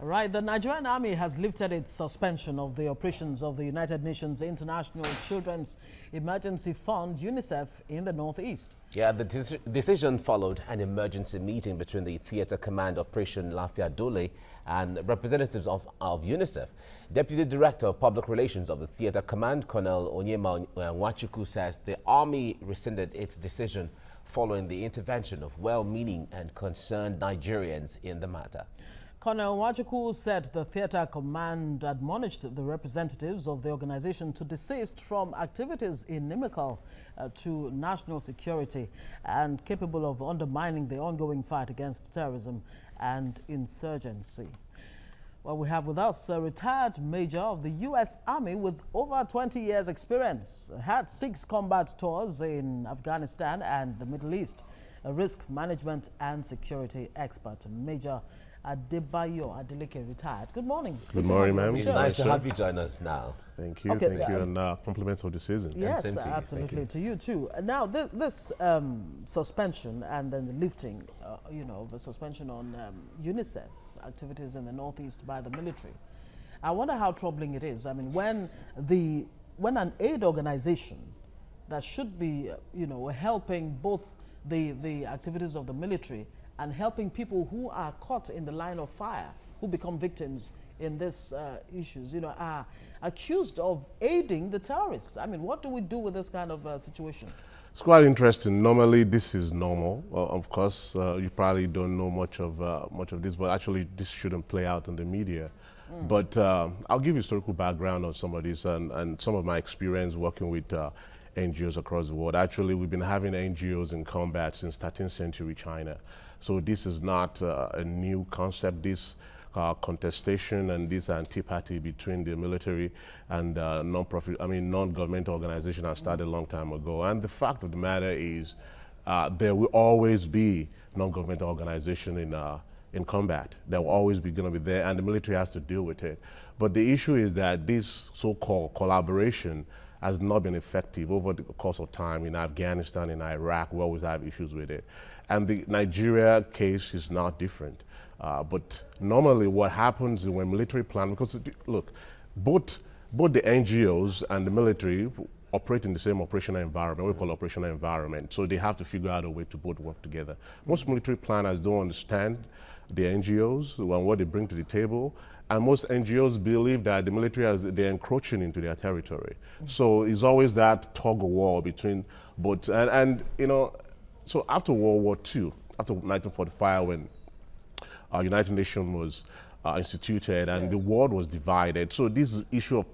Right, the Nigerian Army has lifted its suspension of the operations of the United Nations International Children's Emergency Fund, UNICEF, in the Northeast. Yeah, the decision followed an emergency meeting between the Theatre Command Operation Lafia Dole and representatives of UNICEF. Deputy Director of Public Relations of the Theatre Command, Colonel Onyema Nwachukwu, says the Army rescinded its decision following the intervention of well-meaning and concerned Nigerians in the matter. Colonel Nwachukwu said the Theatre Command admonished the representatives of the organization to desist from activities inimical to national security and capable of undermining the ongoing fight against terrorism and insurgency. Well, we have with us a retired major of the U.S. Army with over 20 years experience, had 6 combat tours in Afghanistan and the Middle East, a risk management and security expert, Major Adebayo Adeleke, retired. Good morning. Good morning, ma'am. It's nice to have you join us now. Thank you, Okay, thank you, and compliments of the season. Yes, absolutely, to you too. Now, this suspension and then the lifting, the suspension on UNICEF activities in the Northeast by the military, I wonder how troubling it is. I mean, when an aid organization that should be, helping both the activities of the military and helping people who are caught in the line of fire, who become victims in these issues, are accused of aiding the terrorists. I mean, what do we do with this kind of situation? It's quite interesting. Normally, this is normal. Of course, you probably don't know much of this, but actually, this shouldn't play out in the media. But I'll give you historical background on some of this and some of my experience working with NGOs across the world. Actually, we've been having NGOs in combat since 13th century China. So this is not a new concept. This contestation and this antipathy between the military and non-government organization has started a long time ago. And the fact of the matter is there will always be non-government organization in combat. There will always be going to be there, and the military has to deal with it. But the issue is that this so-called collaboration has not been effective over the course of time in Afghanistan, in Iraq. We always have issues with it. And the Nigeria case is not different. But normally what happens when military plan, because look, both the NGOs and the military operate in the same operational environment, what we call operational environment. So they have to figure out a way to both work together. Most military planners don't understand the NGOs and what they bring to the table. And most NGOs believe that the military they're encroaching into their territory. So it's always that tug of war between both. So after World War II, after 1945, when United Nations was instituted and the world was divided, so this issue of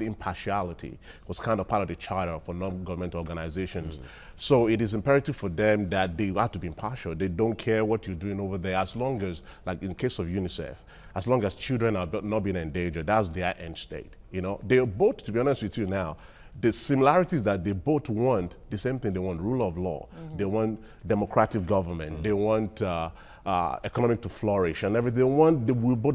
impartiality was kind of part of the charter for non-government organizations. So it is imperative for them that they have to be impartial. They don't care what you're doing over there, as long as, like in the case of UNICEF, as long as children are not being endangered, that's their end state. They both, to be honest with you now, the similarities that they both want, the same thing. They want rule of law, they want democratic government, they want economic to flourish and everything.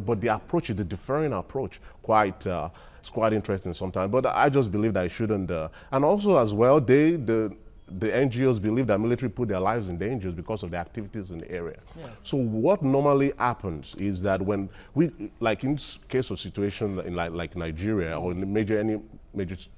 But the approach is the differing approach. It's quite interesting sometimes. But I just believe that it shouldn't. And also as well, the NGOs believe that military put their lives in danger because of the activities in the area. Yes. So what normally happens is that when like in case of situation in like Nigeria or in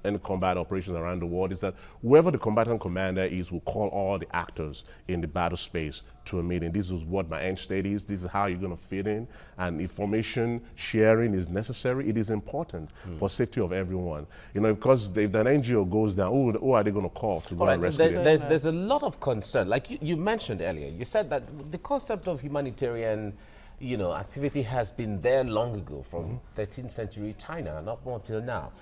any combat operations around the world, is that whoever the combatant commander is will call all the actors in the battle space to a meeting. This is what my end state is. This is how you're going to fit in. And information sharing is necessary. It is important for safety of everyone. Because if an NGO goes down, who are they going to call to go and rescue them? There's a lot of concern. Like you mentioned earlier, you said that the concept of humanitarian activity has been there long ago, from 13th century China and up until now.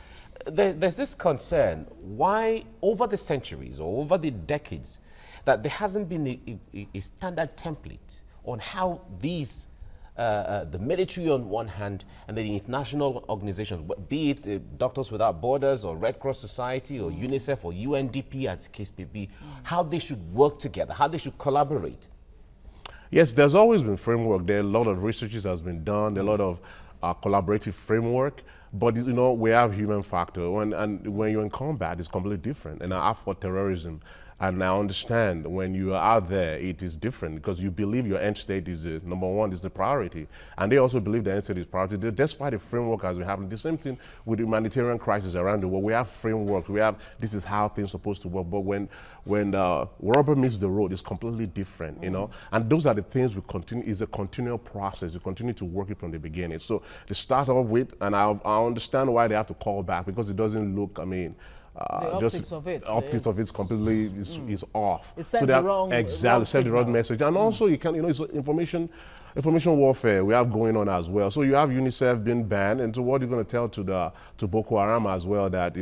There's this concern why over the centuries or over the decades that there hasn't been a standard template on how these the military on one hand and the international organizations, be it Doctors Without Borders or Red Cross Society or UNICEF or UNDP as the case may be, how they should work together, how they should collaborate. Yes, there's always been framework. There are a lot of researches has been done, a lot of collaborative framework. But we have human factor, and when you're in combat, it's completely different. And I fought terrorism And I understand when you are out there, it is different because you believe your end state is the number one, is the priority. And they also believe the end state is priority. Despite the framework as we have, the same thing with the humanitarian crisis around the world. We have frameworks, we have, this is how things are supposed to work. But when rubber meets the road, it's completely different, you know? And those are the things we continue, is a continual process. We continue to work it from the beginning. So they start off with, and I understand why they have to call back, because it doesn't look, I mean, the optics of it. Optics of it's completely is off. It sends the wrong exactly send the wrong message, and also you can, you know, it's information warfare we have going on as well. So you have UNICEF being banned, and so what are you going to tell to Boko Haram as well, that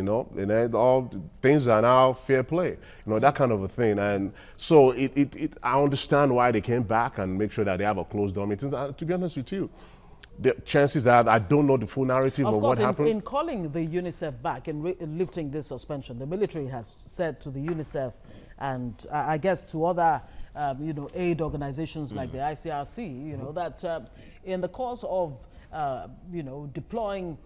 all things are now fair play, you know, that kind of a thing. And so I understand why they came back and make sure that they have a closed door meeting. To be honest with you, the chances that I don't know the full narrative of what happened. In calling the UNICEF back and lifting this suspension, the military has said to the UNICEF and I guess to other aid organizations like the ICRC, you know, that in the course of deploying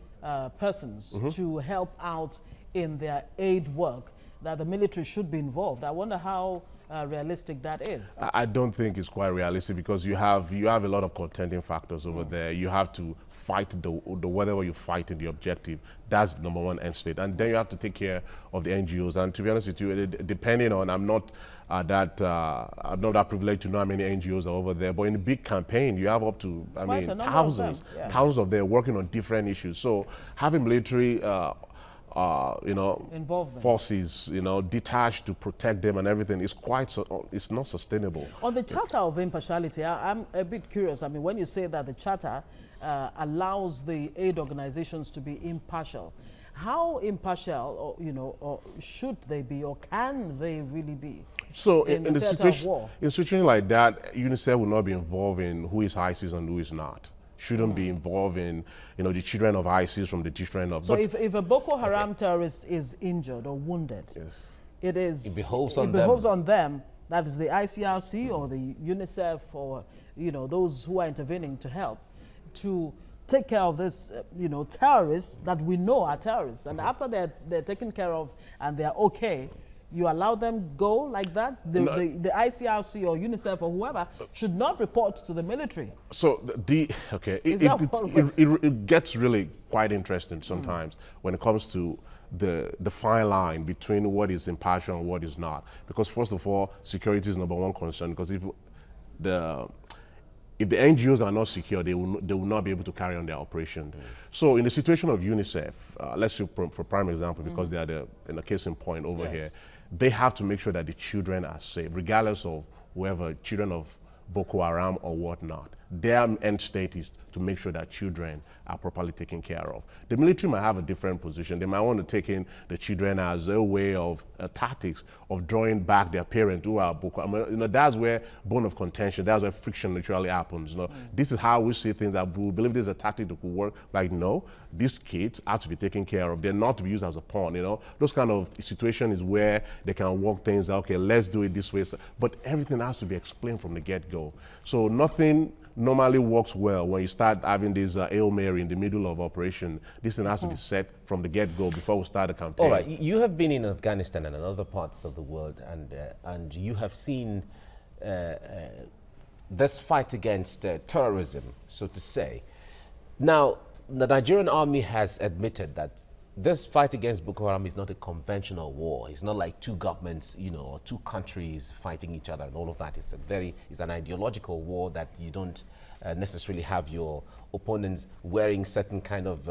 persons to help out in their aid work, that the military should be involved. I wonder how realistic that is. I don't think it's quite realistic, because you have a lot of contending factors over there. You have to fight the whatever you fight in the objective. That's the number one end state, and then you have to take care of the NGOs. And to be honest with you, depending on, I'm not that privileged to know how many NGOs are over there, but in a big campaign, you have up to thousands of them working on different issues. So having military involvement, forces, detached to protect them and everything, it's not sustainable. On the Charter of Impartiality, I'm a bit curious. I mean, when you say that the Charter allows the aid organizations to be impartial, how impartial, or should they be, or can they really be? So in a situation like that, UNICEF will not be involved in who is ISIS and who is not. Shouldn't be involved in, the children of ISIS from the children of... So if a Boko Haram terrorist is injured or wounded, yes, it behoves on them, that is the ICRC or the UNICEF or, those who are intervening to help, to take care of this, terrorists that we know are terrorists. And after they're taken care of and they're okay, you allow them go like that? The ICRC or UNICEF or whoever should not report to the military. So it gets really quite interesting sometimes when it comes to the fine line between what is impartial and what is not. Because first of all, security is number one concern, because if the NGOs are not secure, they will not be able to carry on their operation. So in the situation of UNICEF, let's say for prime example, because they are in a case in point over here, they have to make sure that the children are safe, regardless of whoever, children of Boko Haram or whatnot. Their end state is to make sure that children are properly taken care of. The military might have a different position. They might want to take in the children as a way of tactics of drawing back their parents who are Boko Haram. That's where bone of contention, that's where friction literally happens. This is how we see things, that we believe there's a tactic that could work. Like, no, these kids have to be taken care of. They're not to be used as a pawn, Those kind of situations is where they can work things out. Okay, let's do it this way. But everything has to be explained from the get-go. So nothing normally works well when you start having this Hail Mary in the middle of operation. This thing has to be set from the get-go before we start the campaign. All right, you have been in Afghanistan and other parts of the world, and you have seen this fight against terrorism, so to say. Now, the Nigerian army has admitted that this fight against Boko Haram is not a conventional war. It's not like two governments, or two countries fighting each other and all of that. It's an ideological war that you don't necessarily have your opponents wearing certain kind of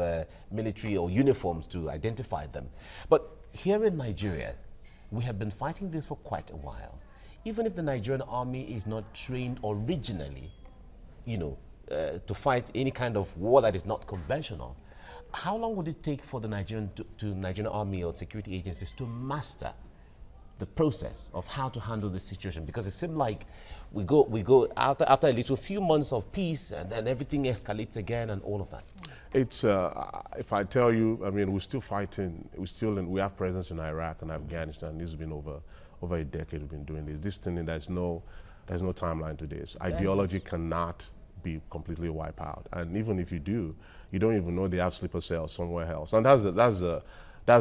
military or uniforms to identify them. But here in Nigeria, we have been fighting this for quite a while. Even if the Nigerian army is not trained originally, to fight any kind of war that is not conventional, how long would it take for the Nigerian army or security agencies to master the process of how to handle this situation? Because it seems like we go after a little few months of peace, and then everything escalates again and all of that. It's if I tell you, I mean, we're still fighting. We have presence in Iraq and Afghanistan. This has been over a decade we've been doing this. This thing, there's no timeline to this. Ideology cannot be completely wiped out, and even if you do, you don't even know they have sleeper cells somewhere else. And that's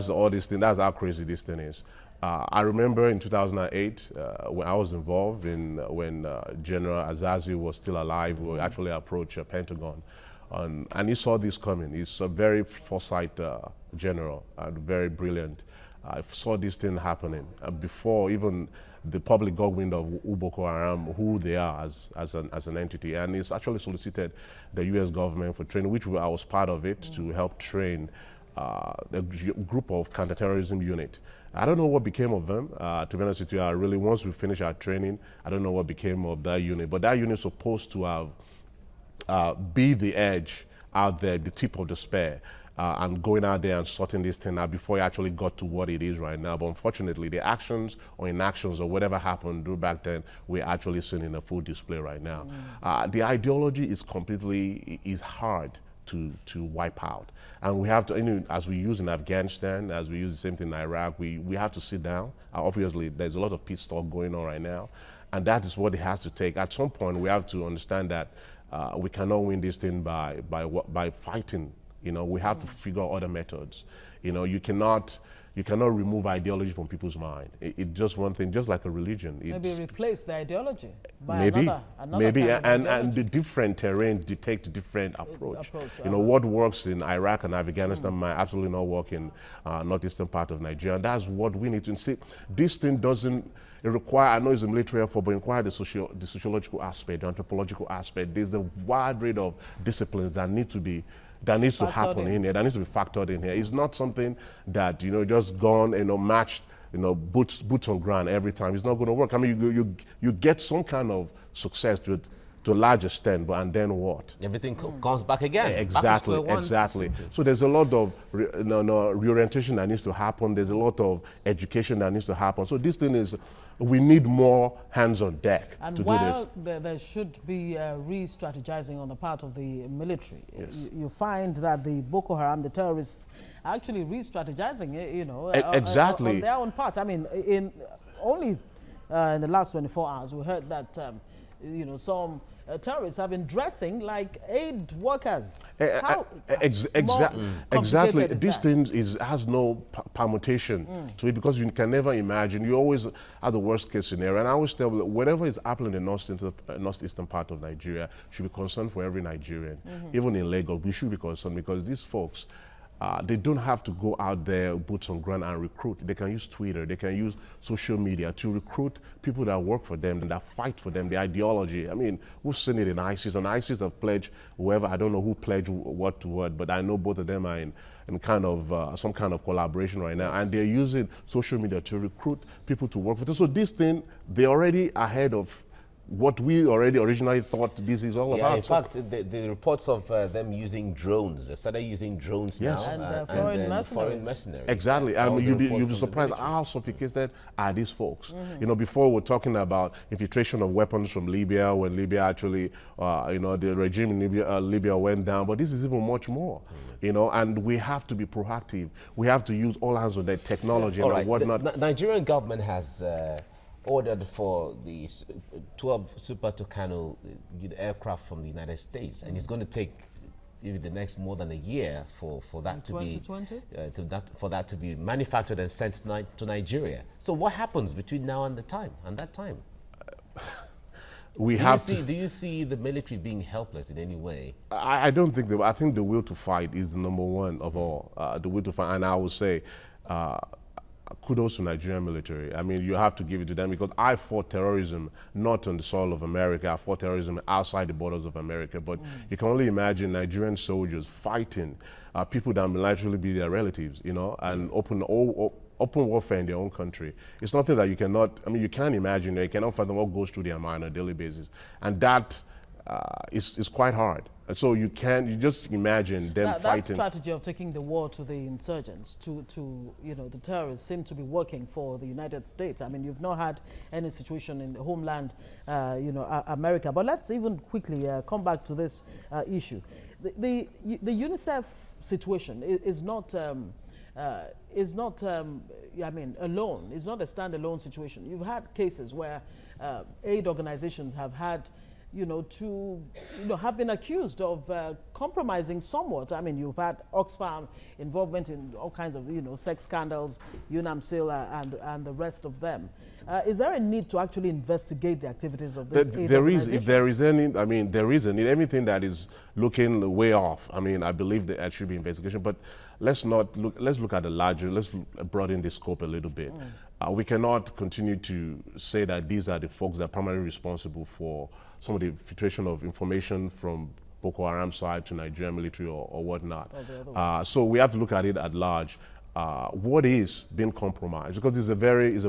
all this thing. That's how crazy this thing is. I remember in 2008 when I was involved in when General Azazi was still alive. We actually approached Pentagon, and he saw this coming. He's a very foresight general and very brilliant. I saw this thing happening before even the public got wind of Boko Haram, who they are as an entity, and he's actually solicited the U.S. government for training, which I was part of it, to help train a group of counterterrorism unit. I don't know what became of them. To be honest with you, once we finished our training, I don't know what became of that unit. But that unit is supposed to have be the edge out there, the tip of the spear, and going out there and sorting this thing out before it actually got to what it is right now. But unfortunately, the actions or inactions or whatever happened back then, we're actually seeing in a full display right now. The ideology is hard to wipe out. And we have to, as we use in Afghanistan, as we use the same thing in Iraq, we have to sit down. Obviously, there's a lot of peace talk going on right now, and that is what it has to take. At some point, we have to understand that we cannot win this thing by fighting. We have to figure out other methods. You cannot remove ideology from people's mind. It's just one thing, just like a religion. Maybe replace the ideology by maybe, another kind of and the different terrains detect different approach. What works in Iraq and Afghanistan might absolutely not work in northeastern part of Nigeria. And that's what we need to see. This thing doesn't require, I know it's a military effort, but it requires the sociological aspect, the anthropological aspect. There's a wide range of disciplines that needs to happen in here, that needs to be factored in here. It's not something that, just gone, matched, boots on ground every time. It's not going to work. I mean, you get some kind of success to a large extent, but and then what? Everything comes back again. Exactly, exactly. So there's a lot of reorientation that needs to happen. There's a lot of education that needs to happen. So this thing is, we need more hands on deck to do this. And while there should be re-strategizing on the part of the military, yes, you find that the Boko Haram, the terrorists, are actually re-strategizing, exactly, on their own part. I mean, only in the last 24 hours, we heard that, some terrorists have been dressing like aid workers. Exactly. This thing has no permutation to it, because you can never imagine. You always have the worst case scenario. And I always tell them, whatever is happening in the northeastern part of Nigeria should be concerned for every Nigerian. Even in Lagos, we should be concerned, because these folks, they don't have to go out there, boots on ground, and recruit. They can use Twitter, they can use social media to recruit people that work for them and that fight for them, the ideology. I mean, we've seen it in ISIS, and ISIS have pledged whoever, I don't know who pledged what to what, but I know both of them are in kind of some kind of collaboration right now, and they're using social media to recruit people to work for them. So this thing, they're already ahead of what we already originally thought this is all about. In fact, the reports of them using drones, they've started using drones now. And foreign mercenaries. Exactly. I mean, you'll be surprised how sophisticated are these folks. Before we're talking about infiltration of weapons from Libya, when Libya actually, the regime in Libya went down, but this is even much more. And we have to be proactive. We have to use all hands on that technology and whatnot. The Nigerian government has ordered for the 12 Super Tucano aircraft from the United States, and it's going to take maybe the next more than a year for that to be for that to be manufactured and sent to Nigeria. So what happens between now and that time? Do you see the military being helpless in any way? I don't think I think the will to fight is the number one of all. The will to fight, and I would say, kudos to Nigerian military. I mean, you have to give it to them, because I fought terrorism not on the soil of America. I fought terrorism outside the borders of America. But you can only imagine Nigerian soldiers fighting people that will actually be their relatives, and open warfare in their own country. It's something that you cannot, you can't imagine. You cannot fathom what goes through their mind on a daily basis. And that is quite hard. And so you just imagine them fighting. That strategy of taking the war to the insurgents, to the terrorists, seem to be working for the United States. I mean, you've not had any situation in the homeland, America. But let's even quickly come back to this issue. The UNICEF situation is not alone. It's not a standalone situation. You've had cases where aid organizations have had to, have been accused of compromising somewhat. I mean, you've had Oxfam involvement in all kinds of, sex scandals, UNAMSIL and the rest of them. Is there a need to actually investigate the activities of this aid organization? If there is any, I mean, there is a need. Everything that is looking way off, I mean, I believe that should be investigation. But let's look at the larger, let's broaden the scope a little bit. We cannot continue to say that these are the folks that are primarily responsible for some of the filtration of information from Boko Haram side to Nigerian military or whatnot. So we have to look at it at large. What is being compromised? Because it's a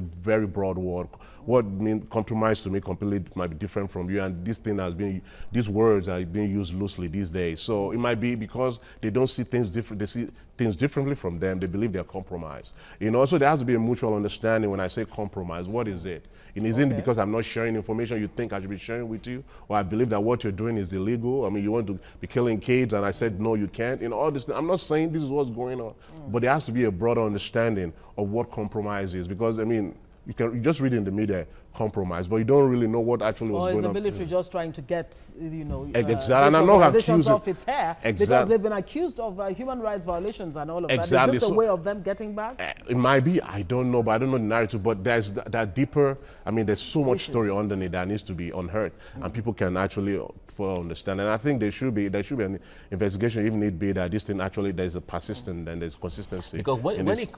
very broad word. What means compromise to me completely might be different from you, and these words are being used loosely these days. So it might be because they don't see things different. They see things differently from them. They believe they're compromised. So there has to be a mutual understanding when I say compromise. What is it? And is it because I'm not sharing information you think I should be sharing with you, or I believe that what you're doing is illegal? I mean, you want to be killing kids, and I said no, you can't. All this. I'm not saying this is what's going on, but there has to be a broader understanding of what compromise is, because I mean, you just read in the media compromise, but you don't really know what actually was going on. Or is the military just trying to get, exactly, and I'm not accusing off its hair because they've been accused of human rights violations and all of that. Is this a way of them getting back? It might be. I don't know, but I don't know the narrative. But there's that deeper. I mean, there's so much story underneath that needs to be unearthed, and people can actually fully understand. And I think there should be an investigation, even need be that this thing actually there's a persistent and there's consistency. Because when it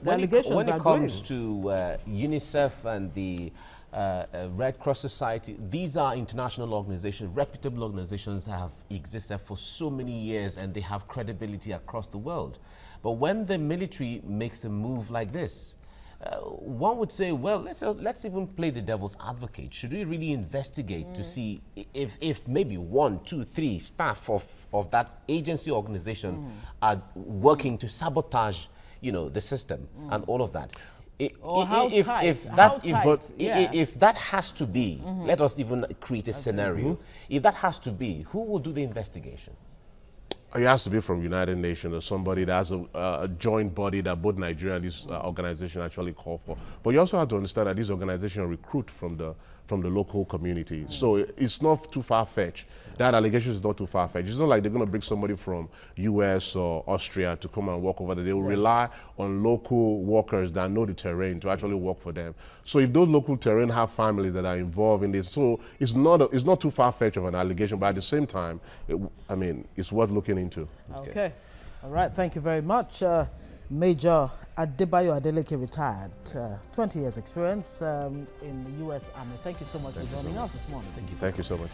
comes to UNICEF and the Red Cross Society, these are international organizations, reputable organizations that have existed for so many years, and they have credibility across the world. But when the military makes a move like this, one would say, well, let's even play the devil's advocate. Should we really investigate to see if maybe 1, 2, 3 staff of that agency organization are working to sabotage, the system and all of that? If that has to be, let us even create a scenario. If that has to be, who will do the investigation? It has to be from United Nations or somebody that has a joint body that both Nigeria and this organization actually call for. But you also have to understand that these organizations recruit from the local community. So it's not too far-fetched. That allegation is not too far-fetched. It's not like they're going to bring somebody from US or Austria to come and work over there. They will rely on local workers that know the terrain to actually work for them. So if those local terrain have families that are involved in this, so it's not too far-fetched of an allegation, but at the same time, it's worth looking into. Okay. All right. Thank you very much. Major Adebayo Adeleke retired, 20 years experience in the U.S. Army. Thank you so much for joining us this morning. Thank you so much.